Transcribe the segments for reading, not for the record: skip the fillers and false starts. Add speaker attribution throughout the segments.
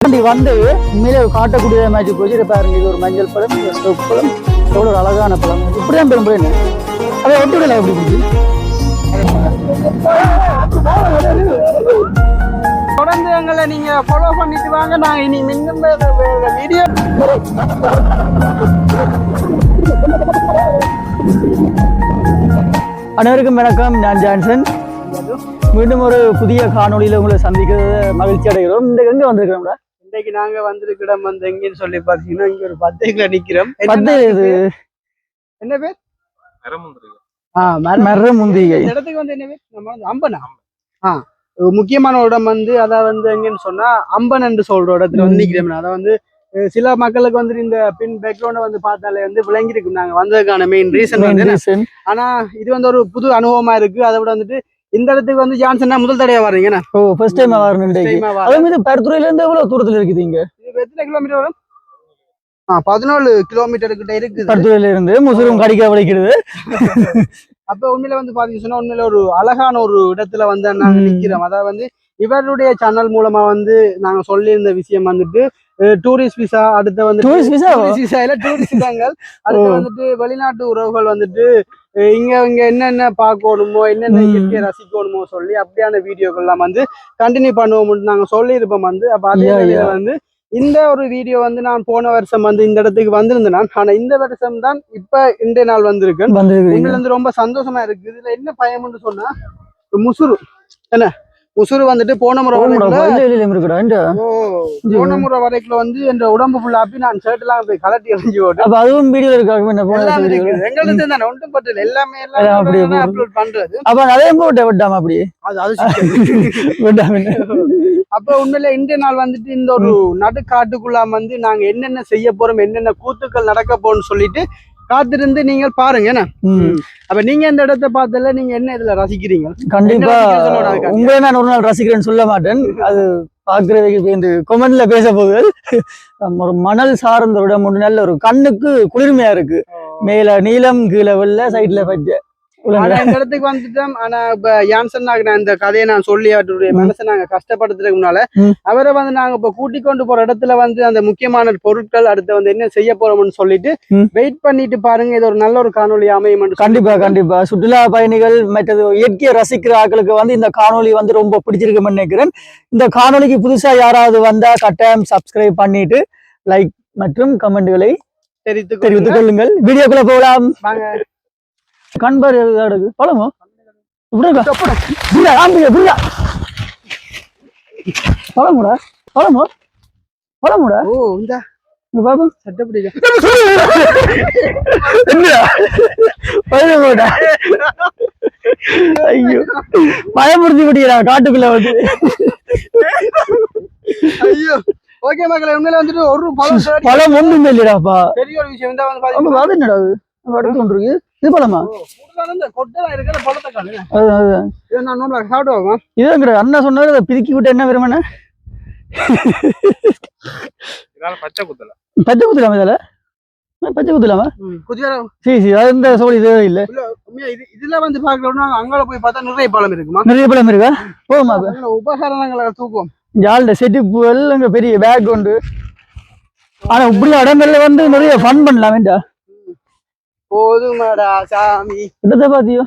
Speaker 1: தாண்டி வந்து உண்மையிலே ஒரு காட்டக்கூடிய மேட்ச் போச்சு. பாருங்க, இது ஒரு மஞ்சள் பழம், இது சிவப்பு பழம், எவ்வளோ ஒரு அழகான பழம். இப்படிதான் பெரும்புறேன் அதை ஒட்டுவிடலை எப்படி பிடிச்சி
Speaker 2: தொடர்ந்து எங்களை நீங்க ஃபாலோ பண்ணிட்டு வாங்க. நாங்க இனி மின்னும் வீடியோ.
Speaker 1: அனைவருக்கும் வணக்கம். நான் ஜான்சன். மீண்டும் ஒரு புதிய காணொலியில உங்களை சந்திக்கிறது மகிழ்ச்சி அடைகிறோம். இன்றைக்கு எங்க வந்திருக்கிறோம்டா?
Speaker 2: இன்றைக்கு நாங்க வந்திருக்கிறோம் எங்கன்னு சொல்லி பாத்தீங்கன்னா இங்க ஒரு 10 நிக்கிறோம். என்ன பேர்?
Speaker 1: மரமுந்திகை.
Speaker 2: இடத்துக்கு வந்து என்ன பேர்? நம்ம அம்பனா. முக்கியமான இடம் அதான் எங்கன்னு சொன்னா அம்பன் என்று சொல்ற இடத்துல வந்து நிக்கிறோம். அதை சில மக்களுக்கு இந்த பின் பேக்ரவுண்ட பார்த்தாலே விளங்கி இருக்கும் நாங்க வந்ததுக்கான மெயின் ரீசன். ஆனா இது ஒரு புது அனுபவமா இருக்கு. அதை விட இந்த இடத்துக்கு ஜான்சன் முதல் தடையா வர்றீங்க.
Speaker 1: ஃபர்ஸ்ட் டைம் வரணும். பருத்துறையில இருந்து எவ்வளவு தூரத்துல இருக்குது? இங்க
Speaker 2: எத்தனை கிலோமீட்டர் வரும்? 14 கிலோமீட்டர் கிட்ட இருக்கு
Speaker 1: பருத்துறையில இருந்து. முசுரும் கடிக்க வலிக்கிறது.
Speaker 2: அப்ப உண்மையில பாத்தீங்கன்னா சொன்னா உண்மையில ஒரு அழகான ஒரு இடத்துல நாங்க நிக்கிறோம். அதாவது இவருடைய சேனல் மூலமா நாங்க சொல்லி இருந்த விஷயம் டூரிஸ்ட் விசா, அடுத்து டூரிஸ்ட் விசா இல்ல டூரிஸ்ட் விசாங்கள், அடுத்து வெளிநாட்டு உறவுகள் இங்க என்னென்ன பார்க்கணுமோ, என்னென்ன இயற்கையை ரசிக்கணுமோ சொல்லி அப்படியான வீடியோக்கள் எல்லாம் கண்டினியூ பண்ணுவோம் நாங்க சொல்லி இருப்போம். அப்ப அதே இந்த ஒரு வீடியோ நான் போன வருஷம் இந்த இடத்துக்கு வந்திருந்தேன். ஆனா இந்த வருஷம் தான் இப்ப இன்றைய நாள் வந்திருக்கேன். இதுல ரொம்ப சந்தோஷமா இருக்கு. இதுல என்ன பயம்னு சொன்னா முசுறு என்ன முசுறு போன முறை வரைக்கும் என் உடம்பு ஃபுல்லாப்பி நான் ஷர்ட் எல்லாம் போய் கலட்டி எறிஞ்சு போட்டு.
Speaker 1: அப்ப அதுவும் வீடியோ இருக்காங்க
Speaker 2: எங்களுக்கு தானே ஒன்றும் பட்டல எல்லாமே அப்லோட் பண்றது.
Speaker 1: அப்ப அதே போட்டு விட்டாம அப்படி
Speaker 2: அப்ப உண்மையில இன்றைய நாள் இந்த ஒரு நடுக்காட்டுக்குள்ள நாங்க என்னென்ன செய்ய போறோம், என்னென்ன கூத்துக்கள் நடக்க போறோம்னு சொல்லிட்டு காத்திருந்து நீங்க பாருங்க. என்ன அப்ப நீங்க இந்த இடத்தை பார்த்தல நீங்க என்ன இதுல ரசிக்கிறீங்க?
Speaker 1: கண்டிப்பா உங்களை நான் ஒரு நாள் ரசிக்கிறேன்னு சொல்ல மாட்டேன். அது பாக்குறதுக்கு கொமெண்ட்ல பேச போகுது. ஒரு மணல் சார்ந்த இடம் ஒன்று, நல்ல ஒரு கண்ணுக்கு குளிர்மையா இருக்கு. மேல நீளம், கீழே வெள்ள, சைட்ல பச்சை.
Speaker 2: இந்த இடத்துக்கு வந்துட்டோம். ஆனா இப்ப யான்சன் இந்த கதையை நான் சொல்லி அவருடைய மனசை நாங்க கஷ்டப்படுத்துறதுக்கு முன்னால அவரை நாங்க இப்ப கூட்டிக் கொண்டு போற இடத்துல அந்த முக்கியமான பொருட்கள் அடுத்து என்ன செய்ய போறோம்னு சொல்லிட்டு வெயிட் பண்ணிட்டு பாருங்க. இது ஒரு நல்ல ஒரு காணொலி அமையும்.
Speaker 1: கண்டிப்பா கண்டிப்பா சுற்றுலா பயணிகள் மற்றது இயற்கையை ரசிக்கிற ஆட்களுக்கு இந்த காணொலி ரொம்ப பிடிச்சிருக்குன்னு நினைக்கிறேன். இந்த காணொலிக்கு புதுசா யாராவது வந்தா கட்டாயம் சப்ஸ்கிரைப் பண்ணிட்டு லைக் மற்றும் கமெண்ட்களை தெரிவித்துக் கொள்ளுங்கள். வீடியோக்குள்ள போகலாம் வாங்க. கண்பார் பழமோ பழமுடா பழமோ பழமுடா.
Speaker 2: ஓ இந்த
Speaker 1: பாபு
Speaker 2: சட்டப்படி
Speaker 1: ஐயோ பயமுறுத்தி விட்டீங்களா காட்டுக்குள்ள
Speaker 2: ஐயோ. ஓகே மக்களே, உண்மையில ஒரு
Speaker 1: பழம் ஒண்ணுமே இல்லடாப்பா.
Speaker 2: பெரிய ஒரு விஷயம்
Speaker 1: என்னடா அடுத்து கொண்டிருக்கு. இது பழமா? இது அண்ணா சொன்னாரு பிதுக்கி விட்டு என்ன விரும்பின பச்சை குத்தலாமா? இதுல பச்சை குத்தலாமா? சரி அந்த சோழி இதே இல்ல.
Speaker 2: இதுல பாக்கலாம் அங்கால போய் பார்த்தா நிறைய பழம் இருக்குமா?
Speaker 1: நிறைய பழம் இருக்கா? போமா
Speaker 2: உபகரணங்களை தூக்கும்.
Speaker 1: ஜால்ட செட்டிப்புகள் அங்க பெரிய பேக் உண்டு. ஆனா இப்படி இடங்கள்ல நிறைய ஃபன் பண்ணலாம் வேண்டா.
Speaker 2: போதுமாடா சாமி
Speaker 1: இடத்தை பாத்தியோ?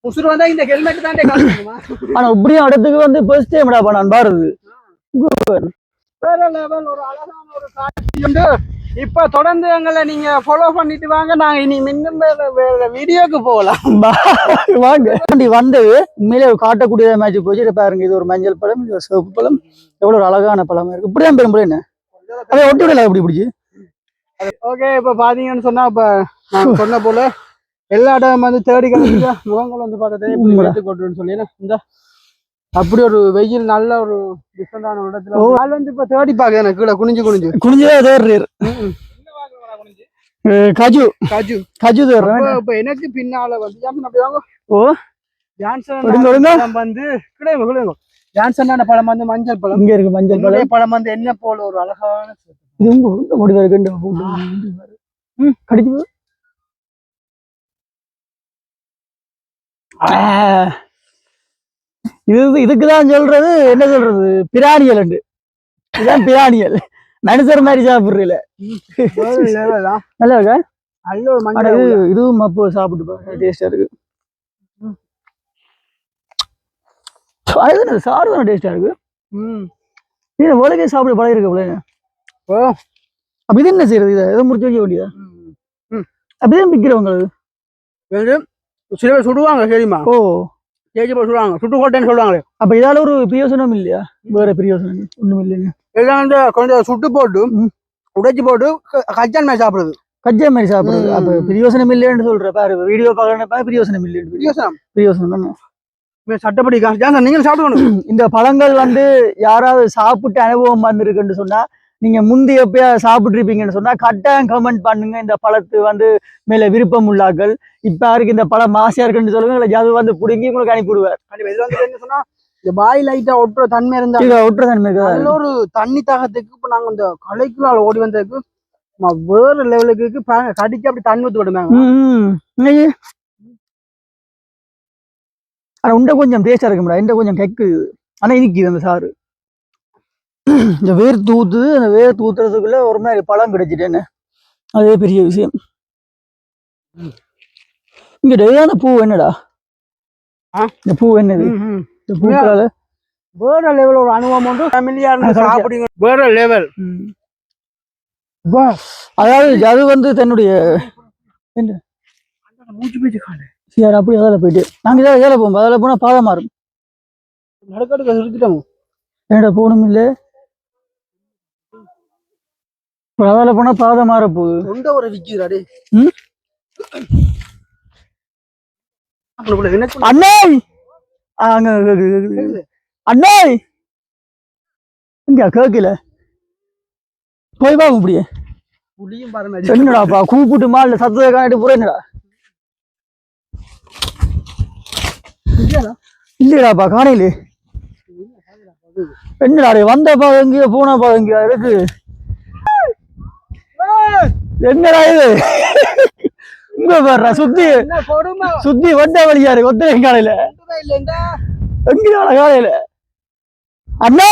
Speaker 2: முசுறு வந்தா இந்த ஹெல்மெட் தாண்டே காட்டுமா?
Speaker 1: ஆனா இப்படியும் இடத்துக்கு ஃபர்ஸ்ட் டைம்டா நான் பாருது.
Speaker 2: வேற லெவல் ஒரு அழகான ஒரு காட்சி. இப்ப தொடர்ந்து எங்களை நீங்க ஃபாலோ பண்ணிட்டு வாங்க. நாங்க இனி மின்னும் வீடியோக்கு போகலாம்
Speaker 1: வாங்க. உண்மையிலே காட்டக்கூடிய மேட்ச் போச்சு. பாருங்க, இது ஒரு மஞ்சள் பழம், இது ஒரு சிவப்பு பழம், எவ்வளவு ஒரு அழகான பழம் இருக்கு. இப்படிதான் பெரும்புல என்ன அதை ஒட்டி விடல எப்படி பிடிச்சி.
Speaker 2: ஓகே, இப்ப பாத்தீங்கன்னு சொன்னா இப்ப நான் சொன்ன போல எல்லா இடம் தேடி கழிச்சு முகங்கள் பார்த்ததே சொல்லி இந்த அப்படி ஒரு வெயில் நல்ல ஒரு டிஃபரெண்டான ஒரு இடத்துல இப்ப தேடி பாக்க எனக்கு கீழே குனிஞ்சுதான் தேடுறாரு. கஜு கஜு கஜு இப்ப எனக்கு பின்னால ஓ ஜான்சன் கிடையாது. ஜான்சன் பழம் மஞ்சள் பழம்
Speaker 1: இங்க இருக்கு. மஞ்சள்
Speaker 2: பழம் என்ன போல ஒரு அழகான
Speaker 1: கடிச்சு இதுக்குதான் சொல்றது. என்ன சொல்றது, பிராணிகள் இதான் பிராணிகள் மனுஷர் மாதிரி சாப்பிடுறீல நல்லா இருக்கா ஆனா இதுவும் அப்போ சாப்பிட்டு பாருங்க டேஸ்டா இருக்கு அது சாறு தானே டேஸ்டா இருக்கு நீ உலகே சாப்பிட பழகி இருக்க போல அப்ப இது என்ன செய்யறது இதை எதை முடிச்சு வைக்க வேண்டியதா அப்படியே விற்கிறவங்க
Speaker 2: சில பேர் சுடுவாங்க சரிம்மா
Speaker 1: ஓ
Speaker 2: கேஜி போட்டு சுடுவாங்க சுட்டு கோட்டைன்னு சொல்லுவாங்களே
Speaker 1: அப்ப இதால ஒரு பிரயோசனம் இல்லையா வேற பிரயோசனம் ஒண்ணும் இல்லைங்க
Speaker 2: எல்லாம் வந்து கொஞ்சம் சுட்டு போட்டு உடைச்சு போட்டு கச்சான் மாதிரி சாப்பிடுறது
Speaker 1: கஜ்ஜா மாதிரி சாப்பிடுறது அப்ப பிரயோசனம் இல்லைன்னு சொல்ற பாரு வீடியோ பாக்குறப்ப பிரயோசனம் இல்லைன்னு பிரயோசனம்
Speaker 2: சட்டப்படி நீங்க சாப்பிடணும்
Speaker 1: இந்த பழங்கள் வந்து யாராவது சாப்பிட்டு அனுபவம் வந்திருக்குன்னு சொன்னா நீங்க முந்தி எப்பயா சாப்பிட்டுருப்பீங்கன்னு சொன்னா கட்டாயம் கமெண்ட் பண்ணுங்க இந்த பழத்து வந்து மேல விருப்பம் உள்ளாக்கள் இப்ப யாருக்கு இந்த பழம் மாசியா இருக்குன்னு சொல்லுங்க அது வந்து பிடுங்கி உங்களுக்கு அனுப்பிவிடுவார்
Speaker 2: சொன்னா இந்த பாய் லைட்டா ஒட்டுற தன்மை இருந்தா
Speaker 1: ஒட்டுற தன்மை
Speaker 2: ஒரு தண்ணி தாகத்துக்கு இப்ப நாங்க இந்த கலைக்குள்ள ஓடி வந்ததுக்கு வேற லெவலுக்கு கடிச்சு அப்படி தண்ணி ஊத்து விடுமாங்க
Speaker 1: ஆனா உண்ட கொஞ்சம் டேஸ்டா இருக்க முடியாது இந்த கொஞ்சம் கெக்குது ஆனா இனிக்குது அந்த சாறு இந்த வேர் தூத்து அந்த வேர் தூத்துறதுக்குள்ள ஒரு மாதிரி பழம் கிடைச்சிட்டேன்னு அதே பெரிய விஷயம் இங்க டெய்லியான பூ என்னடா இந்த பூ என்னது இந்த பூக்களால
Speaker 2: வேற லெவல் ஒரு அனுபவம் வந்து ஃபேமிலியா இருந்து சாப்பிடுங்க வேற லெவல்
Speaker 1: அதாவது அது வந்து தன்னுடைய என்ன
Speaker 2: மூச்சு பேச்சு காணு
Speaker 1: சரி அப்படி அதில் போயிட்டு நாங்க இதில் ஏழை போவோம் அதில் போனா பாதம் மாறும்
Speaker 2: நடக்காடு நிறுத்திட்டாங்க
Speaker 1: என்னடா போகணும் இல்லை அதில் போனா பாதம் மாற போகுது
Speaker 2: ரொம்ப ஒரு விற்கிறாடே
Speaker 1: அண்ணே அங்க அண்ணே இங்க கேட்கல போய் பாக்க முடியும்
Speaker 2: புளியும் பாருங்க
Speaker 1: என்னடாப்பா கூப்பிட்டுமா இல்ல சத்தத்தை காட்டிட்டு போற என்னடா இல்லடாப்பா காணையிலே என்னடா வந்தப்பா எங்கேயோ போனப்பா எங்கேயோ இருக்கு என்னடா இது இங்க பாரு சுத்தி வந்த வழியா இருக்கு ஒத்தனை காலையில எங்க காலையில அண்ணே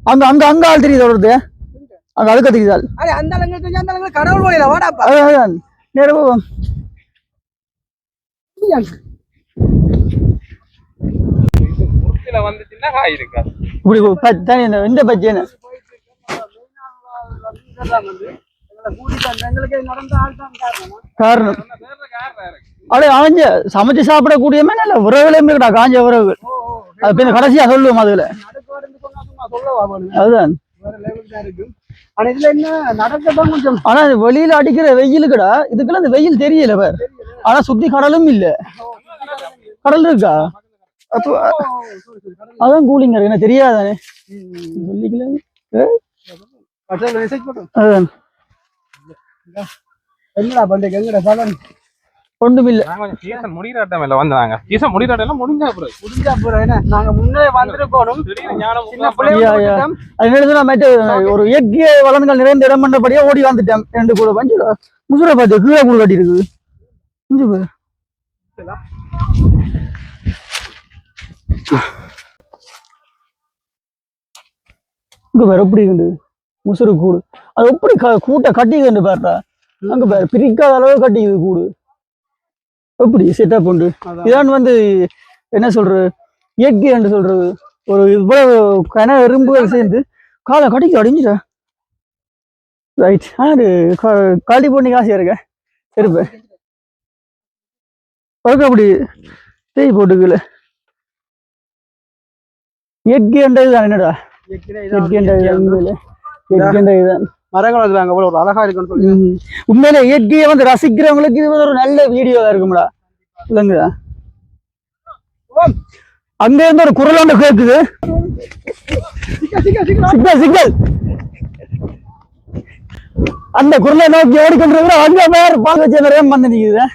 Speaker 1: அங்க அங்க அங்க ஆள் தெரியுது வருது அங்க அழுக்க தெரியுதாள்
Speaker 2: அந்த கடவுள் கோயில வாடாப்பா
Speaker 1: நேரம் போவோம் இப்படி இந்த பஜ்ஜி என்ன காரணம் அப்படியே ஆஞ்ச சமைச்சு சாப்பிடக்கூடியமே நல்ல உறவுலையும் இருக்கா காஞ்ச உறவுகள் அது பின்ன கடைசியா சொல்லுவோம் அதுல அதுதான் ஆனா வெளியில அடிக்கிற வெயிலுக்குடா இதுக்கெல்லாம் இந்த வெயில் தெரியல பார் ஆனா சுத்தி கடலும் இல்ல கடல் இருக்கா அப்போ அதான் கூலிங்க இருக்கு எனக்கு தெரியாதானே அதான்
Speaker 2: என்னடா பண்றீங்க எங்கடா பலன்
Speaker 1: ஒன்றும் இல்ல
Speaker 3: சீசன் முடிகிறாட்டம் இல்ல வந்தாங்க சீசன் முடிகிறாட்டம் எல்லாம் முடிஞ்சா
Speaker 2: அப்புறம் என்ன நாங்க முன்னே வந்திருக்கோம்
Speaker 1: ஒரு இயற்கை வளங்கள் நிறைந்த இடம் பண்ணபடியா ஓடி வந்துட்டேன் ரெண்டு கூட பஞ்சு முசுரை பார்த்து கீழே கூட கட்டி இருக்குது இங்க வேற எப்படி இருக்கு முசுறு கூடு அது எப்படி கூட்ட கட்டிக்குது பாருடா அங்க பாரு பிரிக்காத அளவு கட்டிக்குது கூடு எப்படி செட்டப் உண்டு இதான் வந்து என்ன சொல்றது இயற்கை என்று சொல்றது ஒரு இவ்வளவு கன எறும்புகள் சேர்ந்து காலை கடிக்க அடிஞ்சிட்டா ரைட் ஆனா காலி போட்டு காசியா இருக்க இருப்ப அப்படி தேய் போட்டுக்கல இயற்கை என்றதுதான் என்னடா
Speaker 2: மரங்கள் ஒரு அழகா இருக்குன்னு
Speaker 1: உண்மையில இயற்கையை வந்து ரசிக்கிறவங்களுக்கு இது ஒரு நல்ல வீடியோவா இருக்கும்டா இல்லைங்களா அங்க இருந்து ஒரு குரல் ஒன்று கேக்குது சிக்கல் அந்த குரலை நோக்கி ஓடிக்கொண்டு அங்க பேர் பார்க்க வச்ச நிறைய வந்து நிக்குது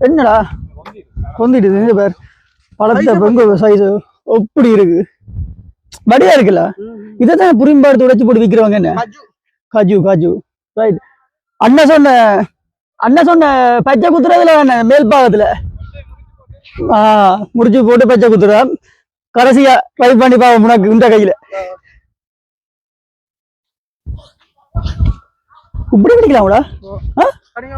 Speaker 1: என்னடா கொந்திடுது இந்த பேர் பழத்தை பொங்க சைஸ் எப்படி இருக்கு வடியா இருக்குல்ல இதைத்தான் புரிம்பாடு உடைச்சு போட்டு விற்கிறவங்க என்ன காஜு ரைட் அண்ணன் சொன்ன பச்சை குத்துறதுல மேல் பாகத்துல முடிச்சு போட்டு பச்சை குத்துறா கடைசியா ட்ரை பண்ணி பாவம் உனக்கு இந்த கையில இப்படி பிடிக்கலாம்டா
Speaker 2: அடிங்க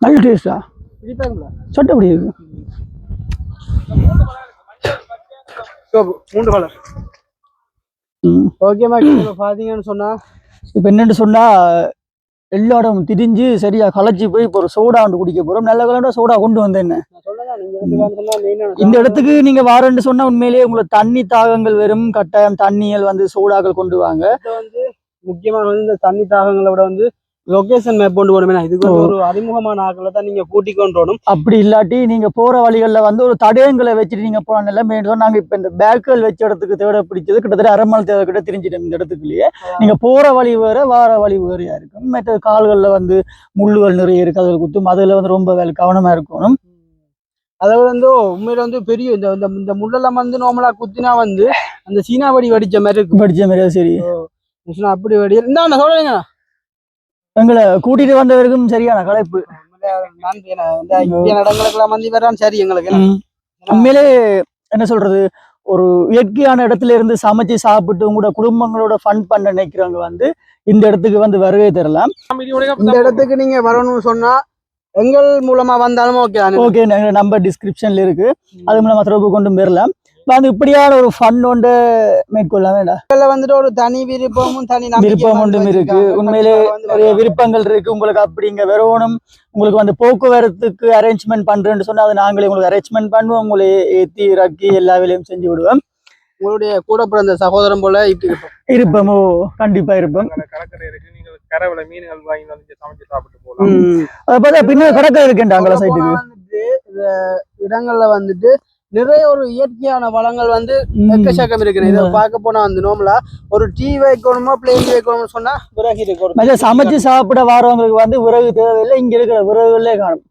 Speaker 1: நல்ல டேஸ்டா
Speaker 2: பிடிப்பாங்களா
Speaker 1: சொட்டை அப்படி இருக்கு
Speaker 2: மூன்று கலர் ஓகே பாத்தீங்கன்னு சொன்னா
Speaker 1: இப்ப என்னன்னு சொன்னா எல்லா இடம் திரிஞ்சு சரியா களைச்சி போய் இப்போ ஒரு சோடா வந்து குடிக்க போறோம் நல்ல கலண்டா சோடா கொண்டு வந்தேன் இந்த இடத்துக்கு நீங்க வாரன்னு சொன்னா உண்மையிலேயே உங்களுக்கு தண்ணி தாகங்கள் வெறும் கட்டாயம் தண்ணிகள் வந்து சோடாக்கள் கொண்டு வாங்க
Speaker 2: வந்து முக்கியமா வந்து இந்த தண்ணி தாகங்களை விட வந்து லொகேஷன் மேப் கொண்டு போகணுமே இதுக்கு வந்து ஒரு அறிமுகமான ஆக்களை தான் நீங்க கூட்டி கொண்டு வரணும்
Speaker 1: அப்படி இல்லாட்டி நீங்க போற வழிகளில் வந்து ஒரு தடயங்களை வச்சுட்டு நீங்க போன எல்லாம் வேணும் நாங்க இப்ப இந்த பேக்கல் வச்ச இடத்துக்கு தேட பிடிச்சது கிட்டத்தட்ட அரைமல் தேவை கிட்ட தெரிஞ்சிட்டோம் இந்த இடத்துக்குள்ளேயே நீங்க போற வழி வேற வார வழி வேறையா இருக்கும் மற்ற கால்கள்ல வந்து முள்ளுகள் நிறைய இருக்கு அதில் குத்தும் அதுல வந்து ரொம்ப கவனமா இருக்கணும்
Speaker 2: அதாவது வந்து உண்மையில வந்து பெரிய இந்த முள்ளெல்லாம் வந்து நார்மலா குத்தினா வந்து அந்த சீனாவடி வடிச்ச மாதிரி இருக்கு
Speaker 1: படிச்ச மாதிரியா சரி
Speaker 2: அப்படி வடி இருந்தா சொல்றீங்க
Speaker 1: எங்களை கூட்டிட்டு வந்தவருக்கும் சரியான களைப்பு
Speaker 2: இடங்களுக்கெல்லாம் வந்து வரான் சரி எங்களுக்கு
Speaker 1: உண்மையிலே என்ன சொல்றது ஒரு இயற்கையான இடத்துல இருந்து சமைச்சு சாப்பிட்டு உங்களோட குடும்பங்களோட ஃபன் பண்ண நினைக்கிறவங்க வந்து இந்த இடத்துக்கு வந்து வருகை தரலாம்
Speaker 2: இந்த இடத்துக்கு நீங்க வரணும்னு சொன்னா எங்கள் மூலமா வந்தாலும்
Speaker 1: ஓகே நம்பர் டிஸ்கிரிப்ஷன்ல இருக்கு அது மூலமா தொடர்பு கொண்டு வரலாம் வந்து இப்படியான ஒரு ஃபன் ஒன்று மேற்கொள்ள வேண்டாம்
Speaker 2: வந்துட்டு ஒரு தனி விருப்பமும் தனி
Speaker 1: விருப்பம் ஒன்றும் இருக்கு உண்மையிலே நிறைய விருப்பங்கள் இருக்கு உங்களுக்கு அப்படிங்க வரணும் உங்களுக்கு வந்து போக்குவரத்துக்கு அரேஞ்ச்மெண்ட் பண்றேன்னு சொன்னா அது நாங்களே உங்களுக்கு அரேஞ்ச்மெண்ட் பண்ணுவோம் உங்களை ஏத்தி இறக்கி எல்லா வேலையும் செஞ்சு விடுவோம்
Speaker 2: உங்களுடைய கூட பிறந்த சகோதரம் போல
Speaker 1: இருப்போமோ கண்டிப்பா இருப்போம்
Speaker 3: கரவளை மீன்கள் வாங்கி வந்து சமைச்சு சாப்பிட்டு போகலாம்
Speaker 1: அதை பார்த்தா பின்ன கடற்கரை இருக்குன்றாங்களா சைட்டுக்கு
Speaker 2: இடங்கள்ல வந்துட்டு நிறைய ஒரு இயற்கையான வளங்கள் வந்து எக்கச்சக்கம் இருக்கு இதை பார்க்க போனா வந்து நோம்பலா ஒரு டீ வைக்கணுமோ பிளேன் வைக்கணும்னு சொன்னா விறகு இருக்கு
Speaker 1: சமைச்சு சாப்பிட வரவங்களுக்கு வந்து விறகு தேவையில்லை இங்க இருக்கிற விறகுகளே காணும்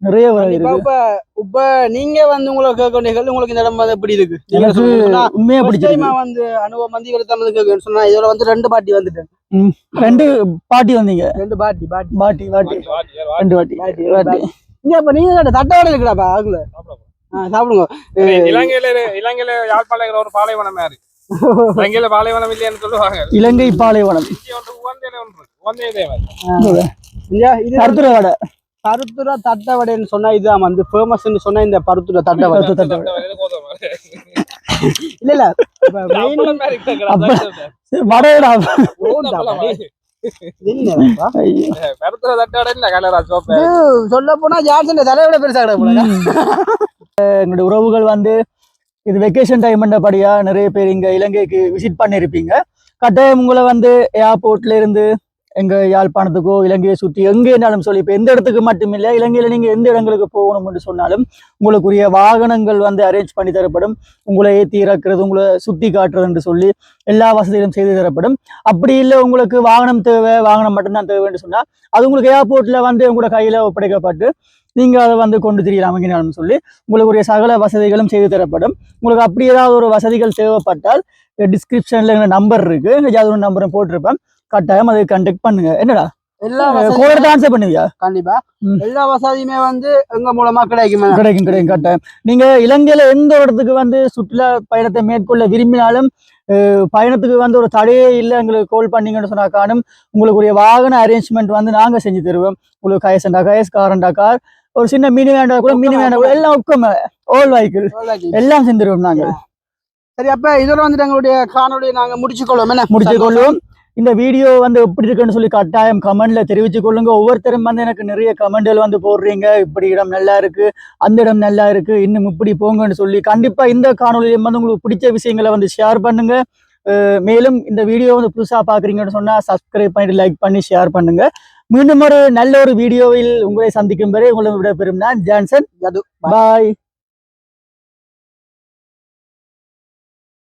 Speaker 1: நிறைய விறகு இருக்கு
Speaker 2: இப்ப நீங்க வந்து உங்களுக்கு கேட்க உங்களுக்கு இந்த இடம் வந்து எப்படி இருக்கு
Speaker 1: உண்மையா பிடிச்சிருமா
Speaker 2: வந்து அனுபவம் வந்து இவர் கேட்கணும்னு சொன்னா இதோட வந்து 2 பாட்டி வந்துட்டேன்
Speaker 1: 2 பாட்டி வந்தீங்க
Speaker 2: 2 பாட்டி பாட்டி
Speaker 1: பாட்டி பாட்டி 2 பாட்டி பாட்டி
Speaker 2: இங்க அப்ப நீங்க தட்டோட இருக்கடாப்பா அதுல சாப்பிடுங்க
Speaker 3: இலங்கையில யாழ்ப்பாணம் ஒரு பாலைவனம் மாதிரி இலங்கையில பாலைவனம் இல்லைன்னு சொல்லுவாங்க
Speaker 1: இலங்கை பாலைவனம்
Speaker 2: பருத்துரா தட்டை வடைன்னு சொன்னா இதுதான் வந்து ஃபேமஸ்ன்னு சொன்னா இந்த பருத்துரா தட்டை வடை இல்ல
Speaker 1: வடையடா
Speaker 2: சொல்ல போனா ஜார்ஜன் தலையோட பெருசா
Speaker 1: எங்களுடைய உறவுகள் வந்து இது வெக்கேஷன் டைம் படியா நிறைய பேர் இங்க இலங்கைக்கு விசிட் பண்ணிருப்பீங்க கட்டாயம் உங்களை வந்து ஏர்போர்ட்ல இருந்து எங்க யாழ்ப்பாணத்துக்கோ இலங்கையை சுற்றி எங்கேனாலும் சொல்லி இப்போ எந்த இடத்துக்கு மட்டுமில்லை இலங்கையில நீங்க எந்த இடங்களுக்கு போகணும்னு சொன்னாலும் உங்களுக்குரிய வாகனங்கள் வந்து அரேஞ்ச் பண்ணி தரப்படும் உங்களை ஏற்றி இறக்குறது உங்களை சுத்தி காட்டுறதுன்னு சொல்லி எல்லா வசதிகளும் செய்து தரப்படும் அப்படி இல்லை உங்களுக்கு வாகனம் தேவை வாகனம் மட்டும்தான் தேவைன்னு சொன்னா அது உங்களுக்கு ஏர்போர்ட்ல வந்து உங்களோட கையில ஒப்படைக்கப்பட்டு நீங்க அதை வந்து கொண்டு திரியலாம் எங்கேனாலும் சொல்லி உங்களுக்குரிய சகல வசதிகளும் செய்து தரப்படும் உங்களுக்கு அப்படி ஏதாவது ஒரு வசதிகள் தேவைப்பட்டால் டிஸ்கிரிப்ஷன்ல எங்க நம்பர் இருக்கு ஏதாவது ஒரு நம்பரும் போட்டிருப்பேன் கட்டாயம் அதை கான்டாக்ட் பண்ணுங்க என்னடா
Speaker 2: எல்லா
Speaker 1: ஆன்சர் பண்ணுவியா
Speaker 2: கண்டிப்பா எல்லா வசதியுமே வந்து எங்க மூலமா கிடைக்கும்
Speaker 1: கட்டாயம் நீங்க இலங்கையில எந்த இடத்துக்கு வந்து சுற்றுலா பயணத்தை மேற்கொள்ள விரும்பினாலும் பயணத்துக்கு வந்து ஒரு தடையே இல்லை எங்களுக்கு கால் பண்ணீங்கன்னு சொன்னா காணும் உங்களுக்குரிய வாகன அரேஞ்ச்மெண்ட் வந்து நாங்க செஞ்சு தருவோம் உங்களுக்கு கயசண்டா கயஸ் காரண்டா கார் ஒரு சின்ன மினி வேண்டா கூட மினி வேண்டா கூட எல்லாம் ஒக்கம் ஓல் வெஹிக்கிள் எல்லாம் செஞ்சிருவோம் நாங்க
Speaker 2: சரி அப்ப இதோட வந்துட்டு எங்களுடைய காணொலியை நாங்க
Speaker 1: முடிச்சுக்கொள்வோம் இந்த வீடியோ வந்து எப்படி இருக்குன்னு சொல்லி கட்டாயம் கமெண்ட்ல தெரிவிச்சு கொள்ளுங்க ஒவ்வொருத்தரும் வந்து எனக்கு நிறைய கமெண்ட்கள் வந்து போடுறீங்க இப்படி இடம் நல்லா இருக்கு அந்த இடம் நல்லா இருக்கு இன்னும் இப்படி போங்கன்னு சொல்லி கண்டிப்பா இந்த காணொலியில வந்து உங்களுக்கு பிடிச்ச விஷயங்களை வந்து ஷேர் பண்ணுங்க மேலும் இந்த வீடியோ வந்து புதுசா பாக்குறீங்கன்னு சொன்னா சப்ஸ்கிரைப் பண்ணிட்டு லைக் பண்ணி ஷேர் பண்ணுங்க மீண்டும் ஒரு நல்ல ஒரு வீடியோவில் உங்களை சந்திக்கும் வரை உங்களை விட பெறும் நான் ஜான்சன் பாய்